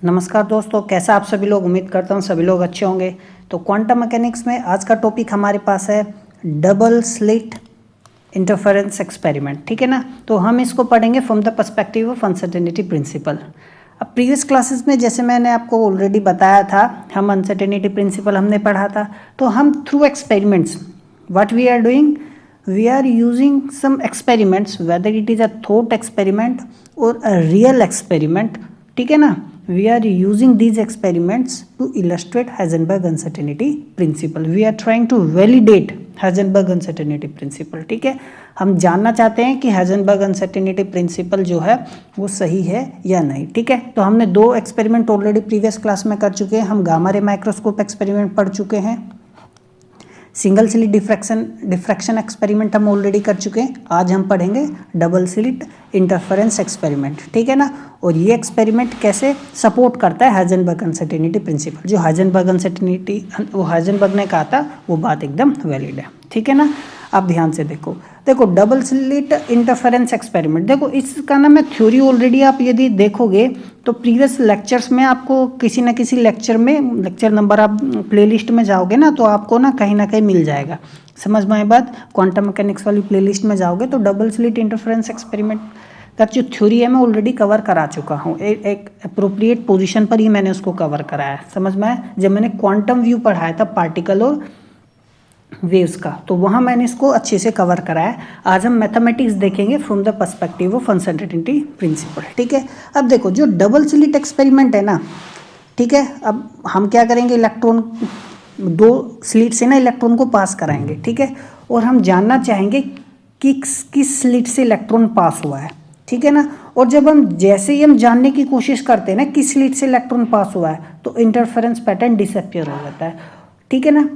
नमस्कार दोस्तों, कैसा आप सभी लोग। उम्मीद करता हूँ सभी लोग अच्छे होंगे। तो क्वांटम मैकेनिक्स में आज का टॉपिक हमारे पास है डबल स्लिट इंटरफेरेंस एक्सपेरिमेंट। ठीक है ना। तो हम इसको पढ़ेंगे from the perspective of uncertainty principle. अब प्रीवियस क्लासेस में जैसे मैंने आपको ऑलरेडी बताया था, हम अनसर्टेनिटी प्रिंसिपल हमने पढ़ा था। तो हम through experiments what we are doing, we are using some experiments, whether it is a thought experiment or a real experiment. ठीक है ना। we are using these experiments to illustrate Heisenberg uncertainty principle. we are trying to validate Heisenberg uncertainty principle. ठीक है, हम जानना चाहते हैं कि Heisenberg uncertainty principle जो है वो सही है या नहीं। ठीक है, तो हमने दो एक्सपेरिमेंट ऑलरेडी प्रीवियस क्लास में कर चुके हैं। हम गामा रे माइक्रोस्कोप एक्सपेरिमेंट पढ़ चुके हैं, सिंगल स्लिट डिफ्रैक्शन एक्सपेरिमेंट हम ऑलरेडी कर चुके हैं। आज हम पढ़ेंगे डबल स्लिट इंटरफेरेंस एक्सपेरिमेंट। ठीक है ना। और ये एक्सपेरिमेंट कैसे सपोर्ट करता है हाइजेनबर्ग अनसर्टेनिटी प्रिंसिपल। जो हाइजेनबर्ग अनसर्टेनिटी वो हाइजेनबर्ग ने कहा था वो बात एकदम वैलिड है। ठीक है ना। आप ध्यान से देखो डबल स्लिट इंटरफेरेंस एक्सपेरिमेंट। देखो इसका ना मैं थ्योरी ऑलरेडी आप यदि देखोगे तो प्रीवियस लेक्चर्स में आपको किसी ना किसी लेक्चर में, लेक्चर नंबर आप प्लेलिस्ट में जाओगे ना तो आपको ना कहीं मिल जाएगा। समझ में आई बात। क्वांटम मैकेनिक्स वाली प्लेलिस्ट में जाओगे तो डबल स्लिट इंटरफेरेंस एक्सपेरिमेंट का जो थ्योरी है मैं ऑलरेडी कवर करा चुका हूँ। एक अप्रोप्रिएट पोजीशन पर ही मैंने उसको कवर कराया है। समझ में आया। जब मैंने क्वांटम व्यू पढ़ाया था पार्टिकल और वेव्स का, तो वहाँ मैंने इसको अच्छे से कवर कराया। आज हम मैथमेटिक्स देखेंगे from the perspective of uncertainty principle. ठीक है। अब देखो जो डबल स्लिट एक्सपेरिमेंट है ना, ठीक है, अब हम क्या करेंगे, इलेक्ट्रॉन दो स्लिट से ना इलेक्ट्रॉन को पास कराएंगे। ठीक है, और हम जानना चाहेंगे कि किस स्लिट से इलेक्ट्रॉन पास हुआ है। ठीक है ना। और जब हम जैसे ही हम जानने की कोशिश करते हैं ना किस स्लिट से इलेक्ट्रॉन पास हुआ है तो इंटरफेरेंस पैटर्न डिसअपियर हो जाता है। ठीक है ना।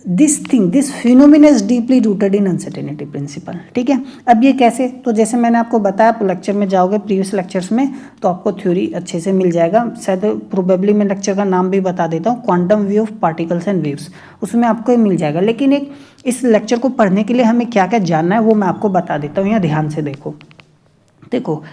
This phenomena is deeply rooted in uncertainty principle. ठीक है। अब ये कैसे, तो जैसे मैंने आपको बताया, आप लेक्चर में जाओगे प्रीवियस लेक्चर्स में तो आपको थ्योरी अच्छे से मिल जाएगा। शायद प्रोबेबली मैं लेक्चर का नाम भी बता देता हूँ, quantum view of particles and waves, उसमें आपको ये मिल जाएगा। लेकिन एक इस लेक्चर को पढ़ने के लिए हमें क्या क्या जानना है वो मैं आपको बता देता हूँ। यहाँ ध्यान से देखो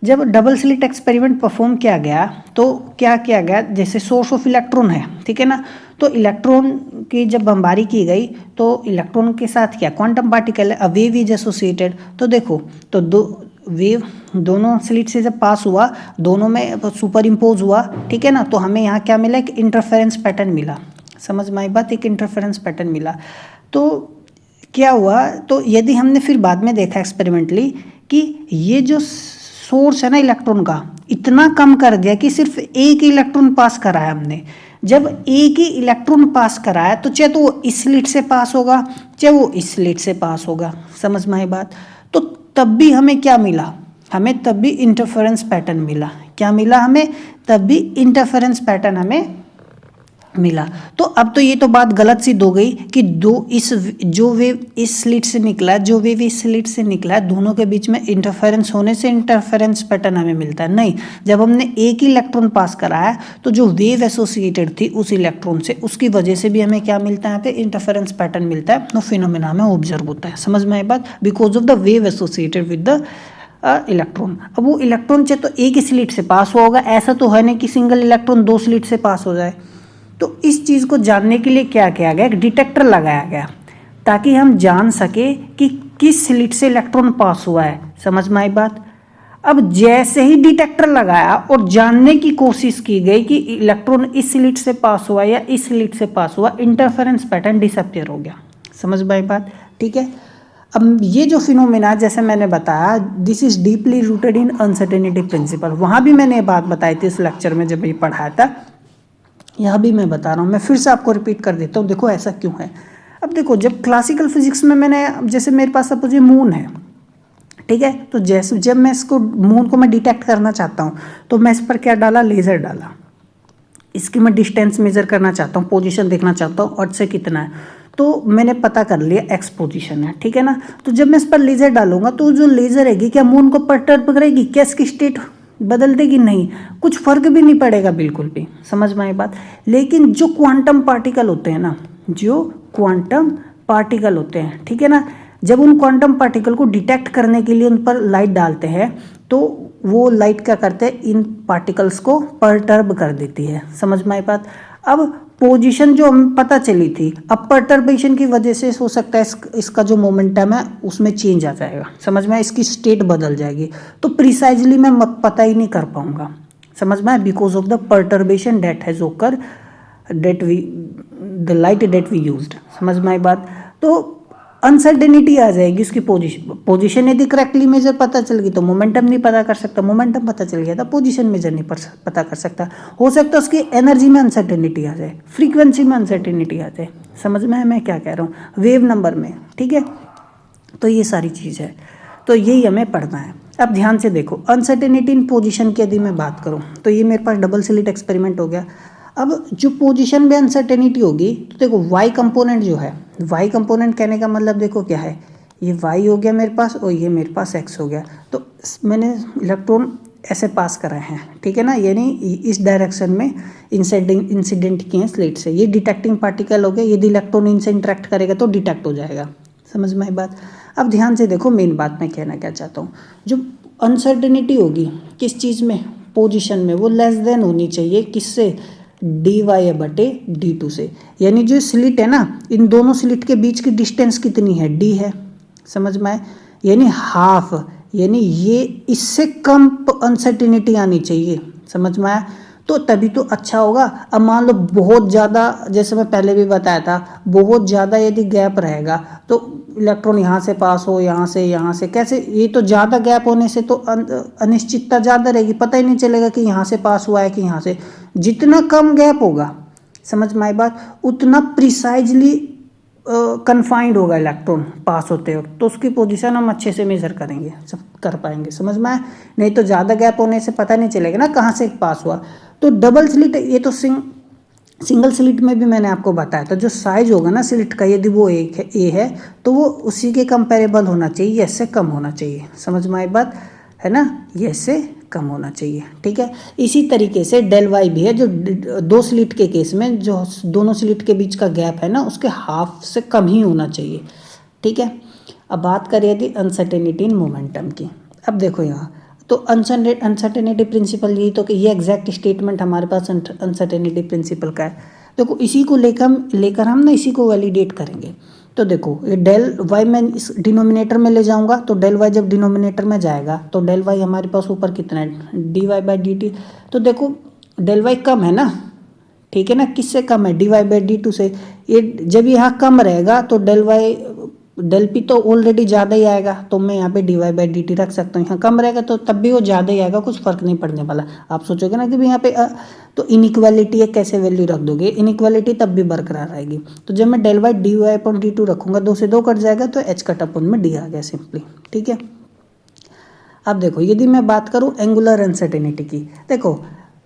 जब डबल स्लिट एक्सपेरिमेंट परफॉर्म किया गया तो क्या किया गया, जैसे सोर्स ऑफ इलेक्ट्रॉन है, ठीक है ना, तो इलेक्ट्रॉन की जब बमबारी की गई तो इलेक्ट्रॉन के साथ क्या क्वांटम पार्टिकल है, अ वेव इज एसोसिएटेड। तो देखो तो दो वेव दोनों स्लिट से जब पास हुआ, दोनों में सुपर इम्पोज हुआ। ठीक है ना। तो हमें यहाँ क्या मिला, एक इंटरफेरेंस पैटर्न मिला। समझ में आई बात। एक इंटरफेरेंस पैटर्न मिला। तो क्या हुआ, तो यदि हमने फिर बाद में देखा एक्सपेरिमेंटली कि ये जो सोर्स है ना इलेक्ट्रॉन का, इतना कम कर दिया कि सिर्फ एक इलेक्ट्रॉन पास कराया हमने। जब एक ही इलेक्ट्रॉन पास कराया तो चाहे तो वो इस स्लिट से पास होगा चाहे वो इस स्लिट से पास होगा। समझ में आई बात। तो तब भी हमें क्या मिला, हमें तब भी इंटरफेरेंस पैटर्न मिला। क्या मिला हमें, तब भी इंटरफेरेंस पैटर्न हमें मिला। तो अब तो ये तो बात गलत सिद्ध हो गई कि जो वेव इस स्लिट से निकला है, जो वेव इस स्लिट से निकला है, दोनों के बीच में इंटरफेरेंस होने से इंटरफेरेंस पैटर्न हमें मिलता है। नहीं, जब हमने एक ही इलेक्ट्रॉन पास कराया तो जो वेव एसोसिएटेड थी उस इलेक्ट्रॉन से, उसकी वजह से भी हमें क्या मिलता है, यहाँ पे इंटरफेरेंस पैटर्न मिलता है। तो फिनोमेना हमें ऑब्जर्व होता है। समझ में आई बात। Because of the wave associated with the electron. अब वो इलेक्ट्रॉन चाहे तो एक ही स्लिट से पास होगा, ऐसा तो है नहीं कि सिंगल इलेक्ट्रॉन दो स्लिट से पास हो जाए। तो इस चीज़ को जानने के लिए क्या किया गया, एक डिटेक्टर लगाया गया ताकि हम जान सके कि किस स्लिट से इलेक्ट्रॉन पास हुआ है। समझ में आई बात। अब जैसे ही डिटेक्टर लगाया और जानने की कोशिश की गई कि इलेक्ट्रॉन इस स्लिट से पास हुआ या इस स्लिट से पास हुआ, इंटरफेरेंस पैटर्न डिसअपियर हो गया। समझ में आई बात। ठीक है। अब ये जो फिनोमेना जैसे मैंने बताया, this is deeply rooted in uncertainty principle. वहाँ भी मैंने ये बात बताई थी इस लेक्चर में जब ये पढ़ाया था, यहाँ भी मैं बता रहा हूँ। मैं फिर से आपको रिपीट कर देता हूँ। देखो ऐसा क्यों है। अब देखो जब क्लासिकल फिजिक्स में मैंने, जैसे मेरे पास सपोज ये मून है, ठीक है, तो जैसे जब मैं इसको मून को मैं डिटेक्ट करना चाहता हूँ तो मैं इस पर क्या डाला, लेज़र डाला। इसकी मैं डिस्टेंस मेजर करना चाहता हूँ, पोजीशन देखना चाहता हूँ अर्थ से कितना है, तो मैंने पता कर लिया एक्स पोजीशन है। ठीक है ना। तो जब मैं इस पर लेज़र डालूंगा तो जो लेज़र है क्या मून को परटर्ब करेगी, क्या इसकी स्टेट बदल देगी? नहीं, कुछ फर्क भी नहीं पड़ेगा बिल्कुल भी। समझ में आई बात। लेकिन जो क्वांटम पार्टिकल होते हैं ना, जो क्वांटम पार्टिकल होते हैं, ठीक है ना, जब उन क्वांटम पार्टिकल को डिटेक्ट करने के लिए उन पर लाइट डालते हैं तो वो लाइट क्या करते हैं, इन पार्टिकल्स को परटर्ब कर देती है। समझ में आई बात। अब पोजीशन जो हमें पता चली थी, अब परटर्बेशन की वजह से हो सकता है इसका जो मोमेंटम है उसमें चेंज आ जाएगा। समझ में, इसकी स्टेट बदल जाएगी, तो प्रिसाइजली मैं पता ही नहीं कर पाऊंगा। समझ में, because of the perturbation that has occur that we the light that we used. समझ में आई बात। तो अनसर्टेनिटी आ जाएगी उसकी पोजीशन यदि करेक्टली मेजर पता चल गई तो मोमेंटम नहीं पता कर सकता, मोमेंटम पता चल गया तो पोजीशन मेजर नहीं पता कर सकता। हो सकता है उसकी एनर्जी में अनसर्टेनिटी आ जाए, फ्रीक्वेंसी में अनसर्टेनिटी आ जाए। समझ में है मैं क्या कह रहा हूँ, वेव नंबर में। ठीक है, तो ये सारी चीज़ है, तो यही हमें पढ़ना है। अब ध्यान से देखो, अनसर्टेनिटी इन पोजीशन की यदि मैं बात करूँ तो ये मेरे पास डबल स्लिट एक्सपेरिमेंट हो गया। अब जो पोजीशन में अनसर्टेनिटी होगी तो देखो वाई कंपोनेंट जो है, वाई कंपोनेंट कहने का मतलब देखो क्या है, ये वाई हो गया मेरे पास और ये मेरे पास एक्स हो गया। तो मैंने इलेक्ट्रॉन ऐसे पास कराए हैं, ठीक है ना, यानी इस डायरेक्शन में इंसिडेंट किए हैं स्लिट से। ये डिटेक्टिंग पार्टिकल हो गया, यदि इलेक्ट्रॉन इनसे इंटरेक्ट करेगा तो डिटेक्ट हो जाएगा। समझ में आई बात। अब ध्यान से देखो, मेन बात मैं कहना क्या चाहता हूँ, जो अनसर्टेनिटी होगी किस चीज़ में, पोजीशन में, वो लेस देन होनी चाहिए किससे, dy बटे d2 से। यानी जो स्लिट है ना, इन दोनों स्लिट के बीच की डिस्टेंस कितनी है, d है। समझ में आए, यानी हाफ, यानी ये इससे कम अनसर्टेनिटी आनी चाहिए। समझ में आया, तो तभी तो अच्छा होगा। अब मान लो बहुत ज़्यादा, जैसे मैं पहले भी बताया था, बहुत ज़्यादा यदि गैप रहेगा तो इलेक्ट्रॉन यहाँ से पास हो, यहाँ से कैसे, ये तो ज़्यादा गैप होने से तो अनिश्चितता ज़्यादा रहेगी, पता ही नहीं चलेगा कि यहाँ से पास हुआ है कि यहाँ से। जितना कम गैप होगा, समझ में आई बात, उतना प्रिसाइजली कन्फाइंड होगा इलेक्ट्रॉन पास होते वक्त, तो उसकी पोजीशन हम अच्छे से मेजर करेंगे, सब कर पाएंगे। समझ में आए, नहीं तो ज़्यादा गैप होने से पता नहीं चलेगा ना कहाँ से पास हुआ। तो डबल स्लिट, ये तो सिंगल स्लिट में भी मैंने आपको बताया था, जो साइज होगा ना स्लिट का, यदि वो ए है तो वो उसी के कंपेरेबल होना चाहिए, ये इससे कम होना चाहिए। समझ में आई बात है ना, ये इससे कम होना चाहिए। ठीक है, इसी तरीके से डेल वाई भी है, जो दो स्लिट के केस में जो दोनों स्लिट के बीच का गैप है ना, उसके हाफ से कम ही होना चाहिए। ठीक है, अब बात करें यदि अनसर्टेनिटी इन मोमेंटम की। अब देखो यहाँ तो अनसर्टेनिटी प्रिंसिपल, यही तो कि ये एग्जैक्ट स्टेटमेंट हमारे पास अनसर्टेनिटी प्रिंसिपल का है। देखो इसी को लेकर हम ना इसी को वैलिडेट करेंगे। तो देखो ये डेल वाई मैं इस डिनोमिनेटर में ले जाऊंगा, तो डेल वाई जब डिनोमिनेटर में जाएगा तो डेल वाई हमारे पास ऊपर कितना है, d y by d t. तो देखो डेल वाई कम है ना, ठीक है ना, किससे कम है, d y by d two से। ये जब यहाँ कम रहेगा तो डेल पी तो ऑलरेडी ज़्यादा ही आएगा, तो मैं यहाँ पे d y by d t रख सकता हूँ। यहाँ कम रहेगा तो तब भी वो ज़्यादा ही आएगा, कुछ फर्क नहीं पड़ने वाला। आप सोचोगे ना कि भी यहाँ पे तो इनइक्वालिटी है, कैसे वैल्यू रख दोगे, इनइक्वालिटी तब भी बरकरार रहेगी। तो जब मैं del y d y upon d two रखूँगा, 2 से 2 कट जाएगा तो एच कट अपॉन में डी आ गया सिंपली। ठीक है, अब देखो यदि मैं बात करूँ एंगुलर अनसर्टेनिटी की, देखो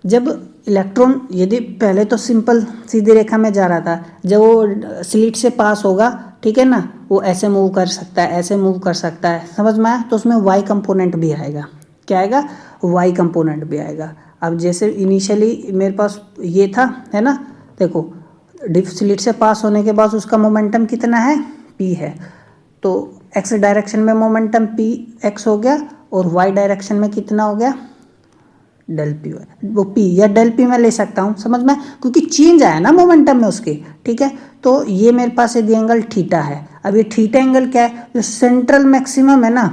जब इलेक्ट्रॉन यदि पहले तो सिंपल सीधी रेखा में जा रहा था, जब वो स्लिट से पास होगा, ठीक है ना, वो ऐसे मूव कर सकता है, ऐसे मूव कर सकता है। समझ में आया, तो उसमें वाई कंपोनेंट भी आएगा। क्या आएगा, वाई कंपोनेंट भी आएगा। अब जैसे इनिशियली मेरे पास ये था, है ना, देखो डिप स्लिट से पास होने के बाद उसका मोमेंटम कितना है, पी है। तो एक्स डायरेक्शन में मोमेंटम पी एक्स हो गया और वाई डायरेक्शन में कितना हो गया, डेल पी, वो पी या डेल पी में ले सकता हूँ। समझ में, क्योंकि चेंज आया ना मोमेंटम में उसके। ठीक है, तो ये मेरे पास यदि एंगल थीटा है, अब ये थीटा एंगल क्या है, जो सेंट्रल मैक्सिमम है ना,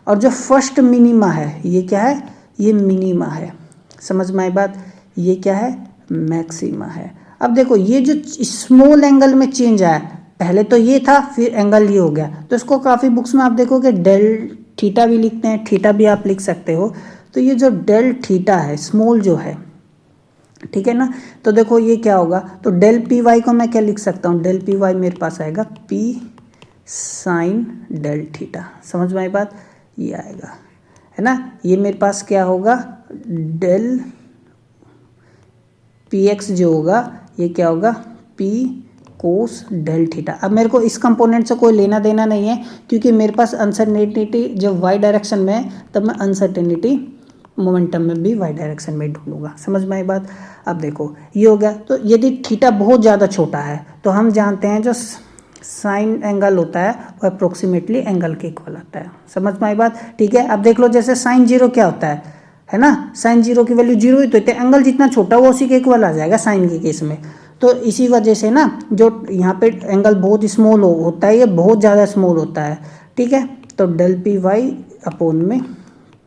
और जो फर्स्ट मिनिमा है, ये क्या है, ये मिनिमा है। समझ में आई बात, ये क्या है, मैक्सिमा है। अब देखो ये जो स्मॉल एंगल में चेंज आया, पहले तो ये था फिर एंगल ये हो गया, तो इसको काफ़ी बुक्स में आप देखोगे डेल थीटा भी लिखते हैं, थीटा भी आप लिख सकते हो। तो ये जो डेल थीटा है, स्मॉल जो है, ठीक है ना, तो देखो ये क्या होगा, तो डेल पी वाई को मैं क्या लिख सकता हूँ, डेल पी वाई मेरे पास आएगा पी साइन डेल थीटा। समझ में आई बात, ये आएगा, है ना। ये मेरे पास क्या होगा, डेल पी एक्स जो होगा, ये क्या होगा, पी कोस डेल थीटा। अब मेरे को इस कंपोनेंट से कोई लेना देना नहीं है, क्योंकि मेरे पास अनसर्टेनिटी जब वाई डायरेक्शन में है तब मैं अनसर्टेनिटी मोमेंटम में भी वाई डायरेक्शन में ढूंढूंगा। समझ में आई बात। अब देखो ये हो गया, तो यदि थीटा बहुत ज़्यादा छोटा है तो हम जानते हैं जो साइन एंगल होता है वो अप्रोक्सीमेटली एंगल के इक्वल आता है। समझ में आई बात? ठीक है। अब देख लो जैसे साइन जीरो क्या होता है ना, साइन जीरो की वैल्यू जीरो ही तो होती है, एंगल जितना छोटा वो उसी के इक्वल आ जाएगा साइन के केस में। तो इसी वजह से ना जो यहाँ पे एंगल बहुत स्मॉल होता है, ये बहुत ज़्यादा स्मॉल होता है। ठीक है, तो डेल पी वाई अपॉन में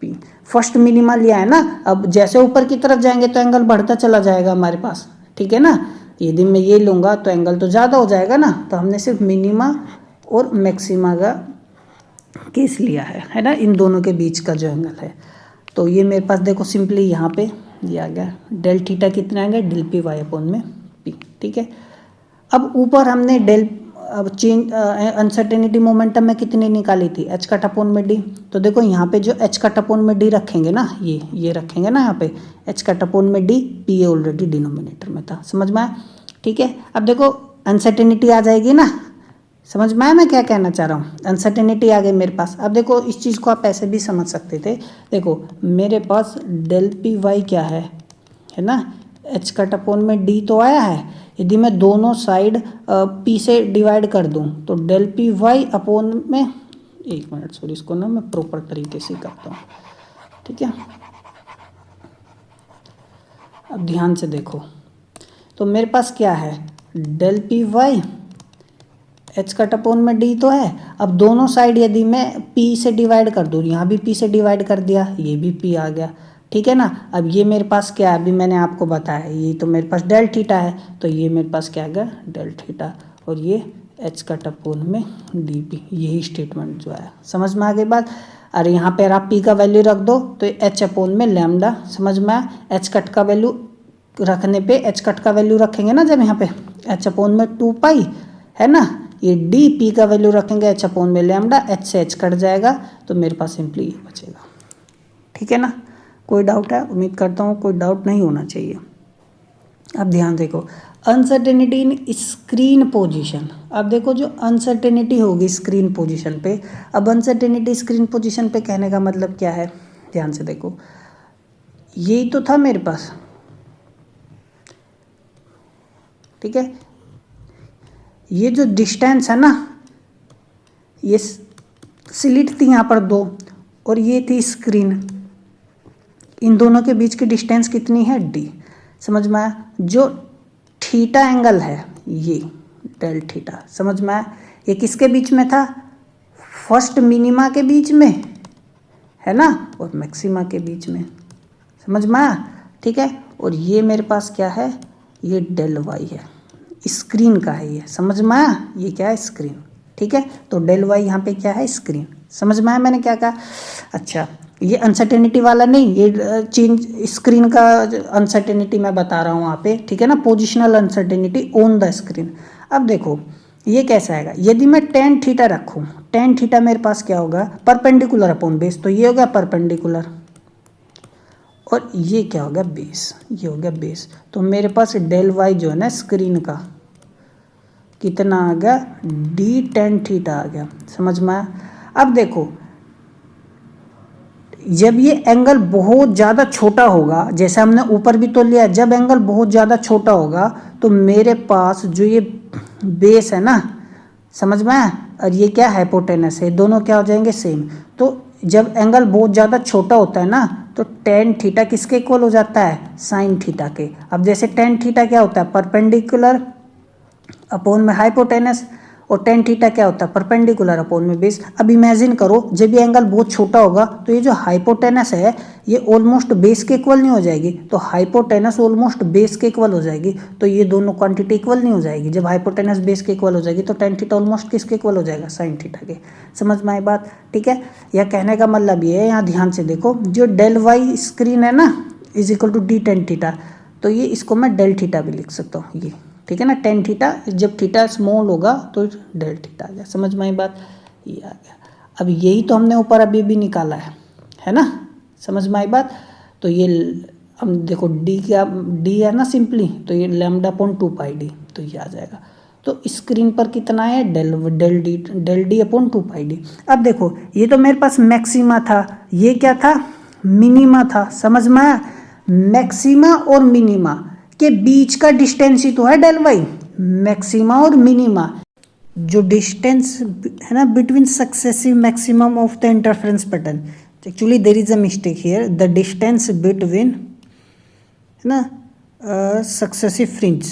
पी, फर्स्ट मिनिमा लिया है ना। अब जैसे ऊपर की तरफ जाएंगे तो एंगल बढ़ता चला जाएगा हमारे पास, ठीक है ना। यदि मैं ये लूँगा तो एंगल तो ज़्यादा हो जाएगा ना, तो हमने सिर्फ मिनिमा और मैक्सिमा का केस लिया है ना, इन दोनों के बीच का जो एंगल है। तो ये मेरे पास देखो सिंपली यहाँ पे ये आ गया डेल थीटा कितना आएगा, डेल पी वाई अपॉन में पी। ठीक है, अब ऊपर हमने डेल अब चेंज अनसर्टेनिटी मोमेंटम में कितनी निकाली थी, एच कट अपॉन में डी। तो देखो यहाँ पे जो एच कट अपॉन में डी रखेंगे ना, ये रखेंगे ना यहाँ पे एच कट अपॉन में डी, पी ऑलरेडी डिनोमिनेटर में था। समझ में आया? ठीक है, अब देखो अनसर्टेनिटी आ जाएगी ना, समझ में आया मैं क्या कहना चाह रहा हूँ? अनसर्टेनिटी आ गई मेरे पास। अब देखो इस चीज़ को आप ऐसे भी समझ सकते थे, देखो मेरे पास डेल पी वाई क्या है ना, एच कट अपॉन में डी तो आया है। यदि मैं दोनों साइड पी से डिवाइड कर दूं तो डेल पी वाई अपॉन में, एक मिनट सॉरी, इसको ना मैं प्रॉपर तरीके से करता हूँ। ठीक है, अब ध्यान से देखो, तो मेरे पास क्या है, del p y h cut upon में डी तो है। अब दोनों साइड यदि मैं पी से डिवाइड कर दूँ, यहाँ भी पी से डिवाइड कर दिया, ये भी पी आ गया। ठीक है ना। अब ये मेरे पास क्या है, अभी मैंने आपको बताया ये तो मेरे पास डेल थीटा है, तो ये मेरे पास क्या आ गया डेल थीटा, और ये एच कट अपॉन में डी पी, यही स्टेटमेंट जो है। समझ में आ गई बात? अरे यहाँ पर आप पी का वैल्यू रख दो तो एच अपॉन में लैम्डा, समझ में आया? एच कट का वैल्यू रखने पे, एच कट का वैल्यू रखेंगे ना जब यहाँ पे, एच अपॉन में 2 पाई है ना, ये डी पी का वैल्यू रखेंगे एच अपॉन में लैम्डा, एच से एच कट जाएगा तो मेरे पास सिंपली ये बचेगा। ठीक है ना, कोई डाउट है? उम्मीद करता हूँ कोई डाउट नहीं होना चाहिए। अब ध्यान देखो, अनसर्टेनिटी इन स्क्रीन पोजीशन। अब देखो जो अनसर्टेनिटी होगी स्क्रीन पोजीशन पे, अब अनसर्टेनिटी स्क्रीन पोजीशन पे कहने का मतलब क्या है, ध्यान से देखो, यही तो था मेरे पास। ठीक है, ये जो डिस्टेंस है ना, ये स्लिट थी यहाँ पर 2 और ये थी स्क्रीन, इन दोनों के बीच की डिस्टेंस कितनी है, डी। समझ में आया? जो थीटा एंगल है ये डेल थीटा, समझ में आया? ये किसके बीच में था, फर्स्ट मिनिमा के बीच में है ना, और मैक्सिमा के बीच में। समझ में आया? ठीक है, और ये मेरे पास क्या है, ये डेल वाई है, स्क्रीन का है ये। समझ में आया? ये क्या है, स्क्रीन। ठीक है, तो डेल वाई यहाँ पे क्या है, स्क्रीन। समझ में आया मैंने क्या कहा? अच्छा, ये अनसर्टेनिटी वाला नहीं, ये चेंज स्क्रीन का अनसर्टेनिटी मैं बता रहा हूँ यहाँ पे। ठीक है ना, positional uncertainty on the screen. अब देखो ये कैसा आएगा, यदि मैं टेन थीटा रखूँ, टेन थीटा मेरे पास क्या होगा, परपेंडिकुलर अपॉन बेस, तो ये हो गया परपेंडिकुलर, और ये क्या हो गया, बेस, ये हो गया बेस। तो मेरे पास डेल वाई जो है ना स्क्रीन का कितना आ गया, डी टेन थीटा आ गया। समझ में आया? अब देखो जब ये एंगल बहुत ज़्यादा छोटा होगा, जैसे हमने ऊपर भी तो लिया, जब एंगल बहुत ज़्यादा छोटा होगा तो मेरे पास जो ये बेस है ना, समझ में आया, और ये क्या हाइपोटेनस है, दोनों क्या हो जाएंगे, सेम। तो जब एंगल बहुत ज़्यादा छोटा होता है ना, तो टेन थीटा किसके इक्वल हो जाता है, साइन थीटा के। अब जैसे टेन थीटा क्या होता है, परपेंडिकुलर अपॉन में हाइपोटेनस, और टेन थीटा क्या होता है, परपेंडिकुलर अपॉन में बेस। अब इमेजिन करो जब ये एंगल बहुत छोटा होगा तो ये जो हाइपोटेनस है ये ऑलमोस्ट बेस के इक्वल नहीं हो जाएगी, तो हाइपोटेनस ऑलमोस्ट बेस के इक्वल हो जाएगी, तो ये दोनों क्वांटिटी इक्वल नहीं हो जाएगी। जब हाइपोटेनस बेस के इक्वल हो जाएगी तो टेन थीटा ऑलमोस्ट किसके इक्वल हो जाएगा, साइन थीटा के। समझ में आई बात? ठीक है, यह कहने का मतलब ये है, यहाँ ध्यान से देखो, जो डेल वाई स्क्रीन है ना is equal to d ten theta, तो ये इसको मैं डेल थीटा भी लिख सकता हूँ ये। ठीक है ना, टेन थीटा, जब थीटा स्मॉल होगा तो डेल थीटा आ गया। समझ में आई बात? ये आ गया। अब यही तो हमने ऊपर अभी भी निकाला है ना, समझ में आई बात? तो ये हम देखो डी क्या, डी है ना सिंपली, तो ये लैम्डा अपॉन 2 पाई डी, तो ये आ जाएगा। तो स्क्रीन पर कितना है, डेल डी अपॉन 2 पाई डी। अब देखो ये तो मेरे पास मैक्सिमा था, ये क्या था, मिनिमा था। समझ में आया? मैक्सिमा और मिनिमा के बीच का डिस्टेंस ही तो है डेल वाई, मैक्सिमा और मिनिमा। जो डिस्टेंस है ना between successive maximum of the interference pattern, actually there is a mistake here, the distance between है ना सक्सेसिव फ्रिंज,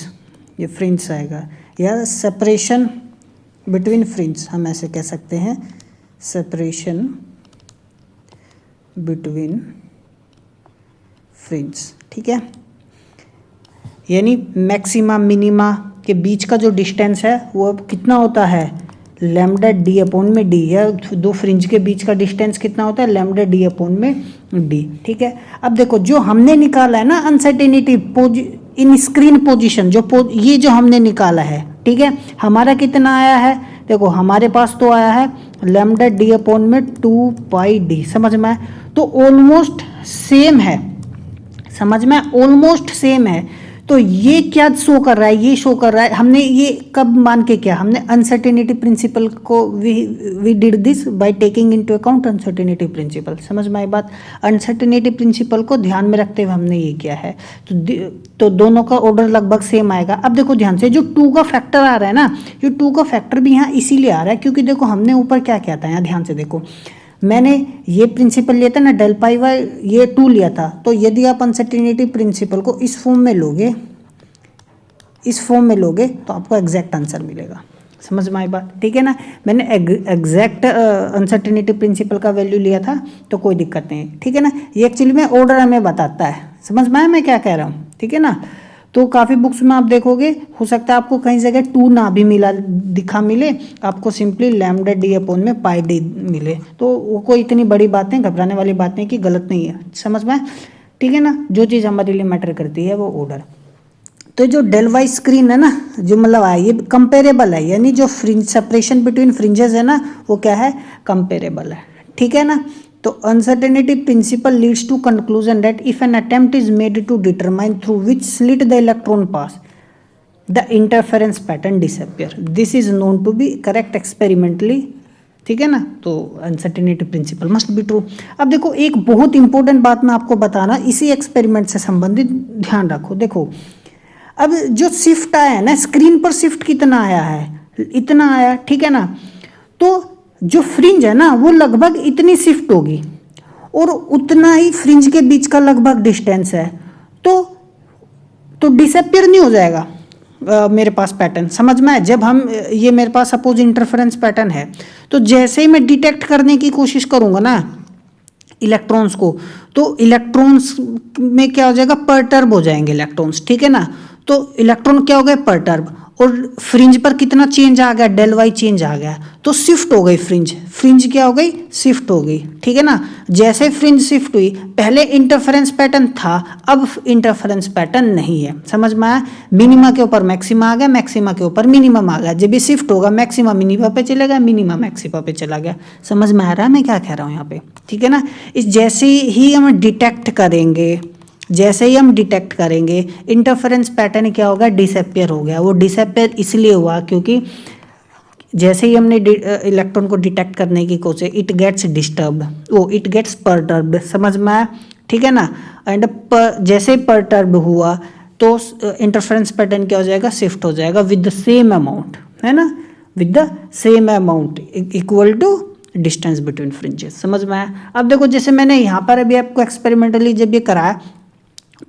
ये फ्रिंज आएगा, या सेपरेशन बिटवीन फ्रिंज, हम ऐसे कह सकते हैं, सेपरेशन बिटवीन फ्रिंज, ठीक है। यानी मैक्सिमा मिनिमा के बीच का जो डिस्टेंस है वो कितना होता है, लैम्डा डी अपॉन में डी, या दो फ्रिंज के बीच का डिस्टेंस कितना होता है, लैम्डा डी अपॉन में डी, ठीक है। अब देखो जो हमने निकाला है ना अनसर्टेनिटी इन स्क्रीन पोजीशन, ये जो हमने निकाला है, ठीक है, हमारा कितना आया है, देखो हमारे पास तो आया है लैम्डा डी अपॉन में 2 पाई डी, समझ में आए, तो ऑलमोस्ट सेम है, समझ में, ऑलमोस्ट सेम है। तो ये क्या शो कर रहा है, ये शो कर रहा है, हमने ये कब मान के किया, हमने अनसर्टेनिटी प्रिंसिपल को we did this by taking into account uncertainty principle, समझ में आई बात, अनसर्टेनिटी प्रिंसिपल को ध्यान में रखते हुए हमने ये किया है, तो दोनों का ऑर्डर लगभग सेम आएगा। अब देखो ध्यान से, जो 2 का फैक्टर आ रहा है ना, ये 2 का फैक्टर भी यहाँ इसीलिए आ रहा है क्योंकि देखो हमने ऊपर क्या किया था, यहाँ ध्यान से देखो, मैंने ये प्रिंसिपल लिया था ना डेल पाई वाई, ये 2 लिया था, तो यदि आप अनसर्टेनिटी प्रिंसिपल को इस फॉर्म में लोगे, इस फॉर्म में लोगे तो आपको एग्जैक्ट आंसर मिलेगा, समझ में आई बात, ठीक है ना। मैंने एग्जैक्ट अनसर्टेनिटी प्रिंसिपल का वैल्यू लिया था तो कोई दिक्कत नहीं, ठीक है ना। ये एक्चुअली में ऑर्डर हमें बताता है, समझ में आया मैं क्या कह रहा हूँ, ठीक है ना। तो काफ़ी बुक्स में आप देखोगे, हो सकता है आपको कहीं जगह 2 ना भी मिले, आपको सिंपली लैम्डा डी अपॉन में पाई डी मिले, तो वो कोई इतनी बड़ी बात नहीं, घबराने वाली बात नहीं कि गलत नहीं है, समझ में, ठीक है ना। जो चीज़ हमारे लिए मैटर करती है वो ऑर्डर। तो जो डेल वाई स्क्रीन है ना, जो मतलब है ये कंपेरेबल है, यानी जो फ्रिंज सेपरेशन बिटवीन फ्रिंजेस है ना वो क्या है, कंपेरेबल है, ठीक है ना। तो uncertainty principle leads to conclusion that if an attempt is made to determine through which slit the electron pass the interference pattern disappear, this is known to be correct experimentally, ठीक है ना। तो uncertainty principle must be true. अब देखो एक बहुत important बात मैं आपको बताना, इसी एक्सपेरिमेंट से संबंधित ध्यान रखो। देखो अब जो शिफ्ट आया है ना, स्क्रीन पर शिफ्ट कितना आया है, इतना आया, ठीक है ना। तो जो फ्रिंज है ना वो लगभग इतनी शिफ्ट होगी और उतना ही फ्रिंज के बीच का लगभग डिस्टेंस है, तो डिसअपियर नहीं हो जाएगा मेरे पास पैटर्न, समझ में आए। जब हम ये मेरे पास सपोज इंटरफेरेंस पैटर्न है, तो जैसे ही मैं डिटेक्ट करने की कोशिश करूंगा ना इलेक्ट्रॉन्स को, तो इलेक्ट्रॉन्स में क्या हो जाएगा, परटर्ब हो जाएंगे इलेक्ट्रॉन्स, ठीक है ना। तो इलेक्ट्रॉन क्या हो गए, परटर्ब, और फ्रिंज पर कितना चेंज आ गया, डेल वाई चेंज आ गया, तो शिफ्ट हो गई फ्रिंज क्या हो गई, शिफ्ट हो गई, ठीक है ना। जैसे फ्रिंज शिफ्ट हुई, पहले इंटरफेरेंस पैटर्न था, अब इंटरफेरेंस पैटर्न नहीं है, समझ में आया। मिनिमा के ऊपर मैक्सिमा आ गया, मैक्सिमा के ऊपर मिनिमम आ गया, जब भी शिफ्ट होगा मैक्सिमा मिनिमा पे चलेगा, मिनिमा मैक्सिमा पे चला गया, समझ में आ रहा है मैं क्या कह रहा हूँ यहाँ पे, ठीक है ना। इस जैसे ही हम डिटेक्ट करेंगे, जैसे ही हम डिटेक्ट करेंगे इंटरफेरेंस पैटर्न क्या होगा, डिसअपियर हो गया। वो डिसअपियर इसलिए हुआ क्योंकि जैसे ही हमने इलेक्ट्रॉन को डिटेक्ट करने की कोशिश, it gets disturbed, it gets perturbed, समझ में आया, ठीक है ना। एंड जैसे परटर्ब्ड हुआ तो इंटरफेरेंस पैटर्न क्या हो जाएगा, शिफ्ट हो जाएगा विद द सेम अमाउंट, है ना, with the same amount equal to distance between fringes, समझ में आया। अब देखो जैसे मैंने यहाँ पर अभी आपको एक्सपेरिमेंटली जब ये कराया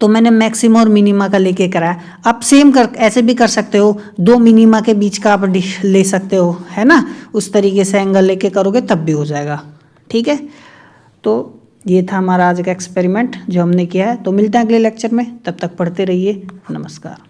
तो मैंने मैक्सिमा और मिनिमा का लेके कराया, आप सेम ऐसे भी कर सकते हो, 2 मिनिमा के बीच का आप ले सकते हो, है ना, उस तरीके से एंगल लेके करोगे तब भी हो जाएगा, ठीक है। तो ये था हमारा आज का एक्सपेरिमेंट जो हमने किया है। तो मिलते हैं अगले लेक्चर में, तब तक पढ़ते रहिए, नमस्कार।